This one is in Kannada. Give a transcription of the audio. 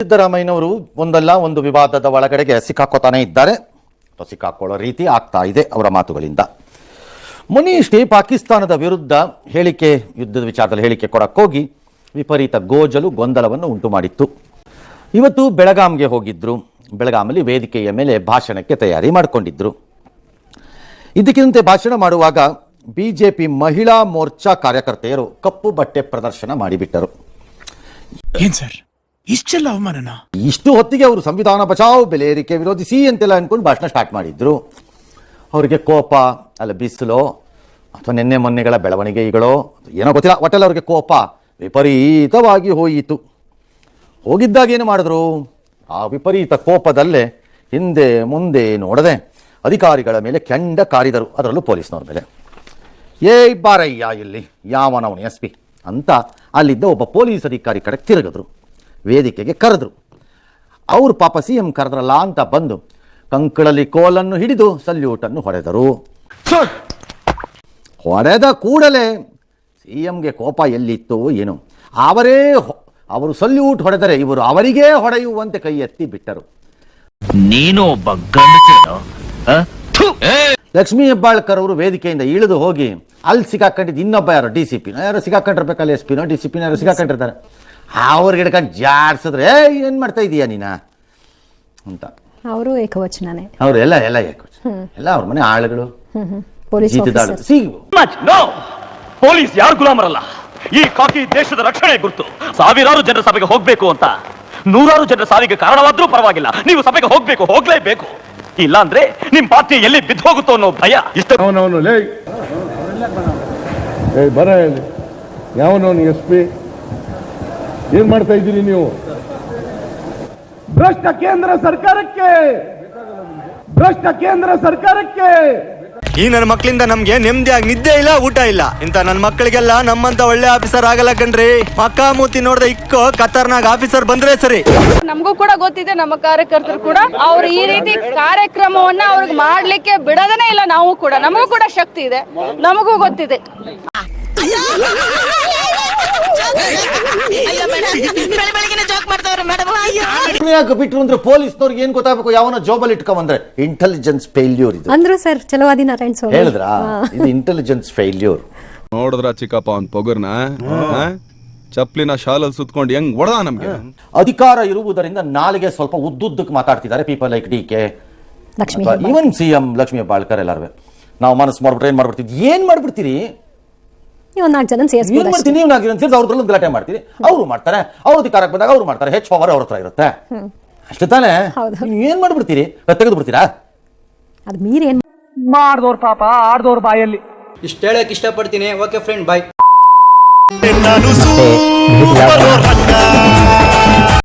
ಸಿದ್ದರಾಮಯ್ಯನವರು ಒಂದಲ್ಲ ಒಂದು ವಿವಾದದ ಒಳಗಡೆಗೆ ಸಿಕ್ಕಾಕೋತಾನೆ ಇದ್ದಾರೆ. ಸಿಕ್ಕಾಕೊಳ್ಳೋ ರೀತಿ ಆಗ್ತಾ ಇದೆ ಅವರ ಮಾತುಗಳಿಂದ. ಮೊನ್ನೆಯಷ್ಟೇ ಪಾಕಿಸ್ತಾನದ ವಿರುದ್ಧ ಹೇಳಿಕೆ, ಯುದ್ಧದ ವಿಚಾರದಲ್ಲಿ ಹೇಳಿಕೆ ಕೊಡಕ್ಕೋಗಿ ವಿಪರೀತ ಗೋಜಲು ಗೊಂದಲವನ್ನು ಉಂಟು ಮಾಡಿತ್ತು. ಇವತ್ತು ಬೆಳಗಾಂಗೆ ಹೋಗಿದ್ರು. ಬೆಳಗಾಮಲ್ಲಿ ವೇದಿಕೆಯ ಮೇಲೆ ಭಾಷಣಕ್ಕೆ ತಯಾರಿ ಮಾಡಿಕೊಂಡಿದ್ರು. ಇದಕ್ಕಿಂತ ಭಾಷಣ ಮಾಡುವಾಗ ಬಿಜೆಪಿ ಮಹಿಳಾ ಮೋರ್ಚಾ ಕಾರ್ಯಕರ್ತೆಯರು ಕಪ್ಪು ಬಟ್ಟೆ ಪ್ರದರ್ಶನ ಮಾಡಿಬಿಟ್ಟರು. ಏನ್ ಸರ್ ಇಷ್ಟೆಲ್ಲ ಅವಮಾನನ? ಇಷ್ಟು ಹೊತ್ತಿಗೆ ಅವರು ಸಂವಿಧಾನ ಬಚಾವ್, ಬೆಲೆ ಏರಿಕೆ ವಿರೋಧಿಸಿ ಅಂತೆಲ್ಲ ಅನ್ಕೊಂಡು ಭಾಷಣ ಸ್ಟಾರ್ಟ್ ಮಾಡಿದ್ರು. ಅವರಿಗೆ ಕೋಪ, ಅಲ್ಲ ಬಿಸಿಲೋ ಅಥವಾ ನಿನ್ನೆ ಮೊನ್ನೆಗಳ ಬೆಳವಣಿಗೆಗಳೋ ಏನೋ ಗೊತ್ತಿಲ್ಲ, ಒಟ್ಟಲ್ಲಿ ಅವ್ರಿಗೆ ಕೋಪ ವಿಪರೀತವಾಗಿ ಹೋಯಿತು. ಹೋಗಿದ್ದಾಗ ಏನು ಮಾಡಿದ್ರು? ಆ ವಿಪರೀತ ಕೋಪದಲ್ಲೇ ಹಿಂದೆ ಮುಂದೆ ನೋಡದೆ ಅಧಿಕಾರಿಗಳ ಮೇಲೆ ಕೆಂಡ ಕಾರಿದರು, ಅದರಲ್ಲೂ ಪೊಲೀಸ್ನವ್ರ ಮೇಲೆ. ಬಾರಯ್ಯ ಇಲ್ಲಿ ಯಾವನವನು ಎಸ್ ಪಿ ಅಂತ ಅಲ್ಲಿದ್ದ ಒಬ್ಬ ಪೊಲೀಸ್ ಅಧಿಕಾರಿ ಕಡೆ ತಿರುಗಿದ್ರು. ವೇದಿಕೆಗೆ ಕರೆದ್ರು. ಅವರು ಪಾಪ ಸಿ ಎಂ ಕರೆದ್ರಲ್ಲ ಅಂತ ಬಂದು ಕಂಕಳಲ್ಲಿ ಕೋಲನ್ನು ಹಿಡಿದು ಸಲ್ಯೂಟನ್ನು ಹೊಡೆದರು. ಹೊಡೆದ ಕೂಡಲೇ ಸಿ ಎಂಗೆ ಕೋಪ ಎಲ್ಲಿತ್ತು ಏನು, ಅವರು ಸಲ್ಯೂಟ್ ಹೊಡೆದರೆ ಇವರು ಅವರಿಗೇ ಹೊಡೆಯುವಂತೆ ಕೈ ಎತ್ತಿ ಬಿಟ್ಟರು. ನೀನು ಒಬ್ಬ ಗಂಡಸೇನೋ? ಲಕ್ಷ್ಮೀ ಹೆಬ್ಬಾಳ್ಕರ್ ಅವರು ವೇದಿಕೆಯಿಂದ ಇಳಿದು ಹೋಗಿ ಅಲ್ಲಿ ಸಿಕ್ಕಾಕೊಂಡಿದ್ದು ಇನ್ನೊಬ್ಬ ಯಾರೋ ಡಿ ಸಿ ಪಿನೋ ಯಾರೋ ಸಿಕ್ಕಾಕೊಂಡಿರ್ಬೇಕಲ್ಲ, ಎಸ್ ಪಿನೋ ಡಿ ಸಿ ಪಿನೋ ಯಾರೋ ಸಿಕ್ಕಾಕೊಂಡಿರ್ತಾರೆ. ಅವ್ರಿಗೆ ಹಿಡ್ಕೊಂಡು ಜಾಡ್ಸಿದ್ರೆ ಏನು ಮಾಡ್ತಾ ಇದೀಯಾ ನೀನ ಅಂತ. ಅವರು ಏಕವಚನನೇ, ಅವರು ಎಲ್ಲ ಏಕವಚನ, ಎಲ್ಲ ಅವ್ರ ಮನೆ ಆಳುಗಳು. ಪೊಲೀಸ್ ಯಾರು ಗುಲಾಮರಲ್ಲ. ಈ ಕಾಕಿ ದೇಶದ ರಕ್ಷಣೆ ಗುರುತು. ಸಾವಿರಾರು ಜನರ ಸಭೆಗೆ ಹೋಗ್ಬೇಕು ಅಂತ ನೂರಾರು ಜನರ ಸಾವಿಗೆ ಕಾರಣವಾದ್ರೂ ಪರವಾಗಿಲ್ಲ, ನೀವು ಸಭೆಗೆ ಹೋಗ್ಲೇಬೇಕು. ಇಲ್ಲ ಅಂದ್ರೆ ನಿಮ್ ಪಾರ್ಟಿ ಎಲ್ಲಿ ಬಿದ್ದು ಹೋಗುತ್ತೋ ಅನ್ನೋ ಭಯ. ಯಾವನವನು ಎಸ್ ಪಿ ಏನ್ ಮಾಡ್ತಾ ಇದ್ದೀರಿ ನೀವು? ಭ್ರಷ್ಟ ಕೇಂದ್ರ ಸರ್ಕಾರಕ್ಕೆ ಈ ನನ್ನ ಮಕ್ಕಳಿಂದ ನಮ್ಗೆ ನೆಮ್ಮದಿಯಾಗಿ ನಿದ್ದೆ ಇಲ್ಲ, ಊಟ ಇಲ್ಲ. ಇಂತ ನನ್ನ ಮಕ್ಕಳಿಗೆಲ್ಲ ನಮ್ಮಂತ ಒಳ್ಳೆ ಆಫೀಸರ್ ಆಗಲ್ಲ ಕಣ್ರಿ. ಮಕ್ಕ ಮೂತಿ ನೋಡ್ದೆ ಇಕ್ಕೋ ಖತರ್ನಾಕ್ ಆಫೀಸರ್ ಬಂದ್ರೆ ಸರಿ. ನಮಗೂ ಕೂಡ ಗೊತ್ತಿದೆ, ನಮ್ಮ ಕಾರ್ಯಕರ್ತರು ಕೂಡ ಅವ್ರು ಈ ರೀತಿ ಕಾರ್ಯಕ್ರಮವನ್ನ ಅವ್ರಿಗೆ ಮಾಡ್ಲಿಕ್ಕೆ ಬಿಡೋದನೇ ಇಲ್ಲ. ನಮಗೂ ಕೂಡ ಶಕ್ತಿ ಇದೆ, ನಮಗೂ ಗೊತ್ತಿದೆ. ಬಿಟ್ರು ಅಂದ್ರೆ ಪೊಲೀಸ್ನವ್ರಿಗೆ ಏನ್ ಗೊತ್ತಾಗಬೇಕು? ಯಾವನ ಜೋಬಲ್ ಇಟ್ಕೊಂಡ್ರೆ ಇಂಟೆಲಿಜೆನ್ಸ್ ಫೇಲ್ಯೂರ್ ಇದು ಅಂದ್ರು ಸರ್. ಚಲವಾದಿ ನಾರಾಯಣ್ ಸ್ವಾಮಿ ಹೇಳಿದ್ರ ಇದು ಇಂಟೆಲಿಜೆನ್ಸ್ ಫೇಲ್ಯೂರ್. ನೋಡಿದ್ರ ಚಿಕ್ಕಪ್ಪ ಅವ್ನ್ ಪೊಗರ್ನ ಚಪ್ಲಿನ ಶಾಲಲ್ಲಿ ಸುತ್ಕೊಂಡು ಹೆಂಗ್ ಹೊಡೆದ ನಮ್ಗೆ. ಅಧಿಕಾರ ಇರುವುದರಿಂದ ನಾಳೆಗೆ ಸ್ವಲ್ಪ ಉದ್ದುದ್ದಕ್ಕೆ ಮಾತಾಡ್ತಿದ್ದಾರೆ ಪೀಪಲ್ ಲೈಕ್ ಡಿ ಕೆ, ಇವನ್ ಸಿ ಎಂ ಲಕ್ಷ್ಮೀ ಹೆಬ್ಬಾಳ್ಕರ್ ಎಲ್ಲಾರು. ನಾವು ಮನಸ್ಸು ಮಾಡ್ಬಿಟ್ರೆ ಏನ್ ಮಾಡ್ಬಿಡ್ತೀರಿ? ನೀವು 4 ಜನ ಸೇರಿಸಿ ನೀವು 4 ಜನ ಸೇರಿಸಿ ಅವ್ರದ್ರಲ್ಲಿ ಗಲಾಟೆ ಮಾಡ್ತೀರಿ. ಅವರು ಮಾಡ್ತಾರೆ, ಅವ್ರ ಅಧಿಕಾರಕ್ಕೆ ಬಂದಾಗ ಅವ್ರು ಮಾಡ್ತಾರೆ, ಹೆಚ್ಚು ಪವರ್ ಅವ್ರ ಹತ್ರ ಇರುತ್ತೆ. ಅಷ್ಟೇ ತಾನೇ? ಏನ್ ಮಾಡ್ಬಿಡ್ತೀರಿ? ತೆಗೆದು ಬಿಡ್ತೀರಾ? ಅದು ಮೀರೇನ್ ಮಾಡ್ದವ್ರ ಪಾಪ ಆಡ್ದವ್ರ ಬಾಯಲ್ಲಿ. ಇಷ್ಟ ಹೇಳಕ್ ಇಷ್ಟಪಡ್ತೀನಿ. ಓಕೆ ಫ್ರೆಂಡ್, ಬಾಯ್.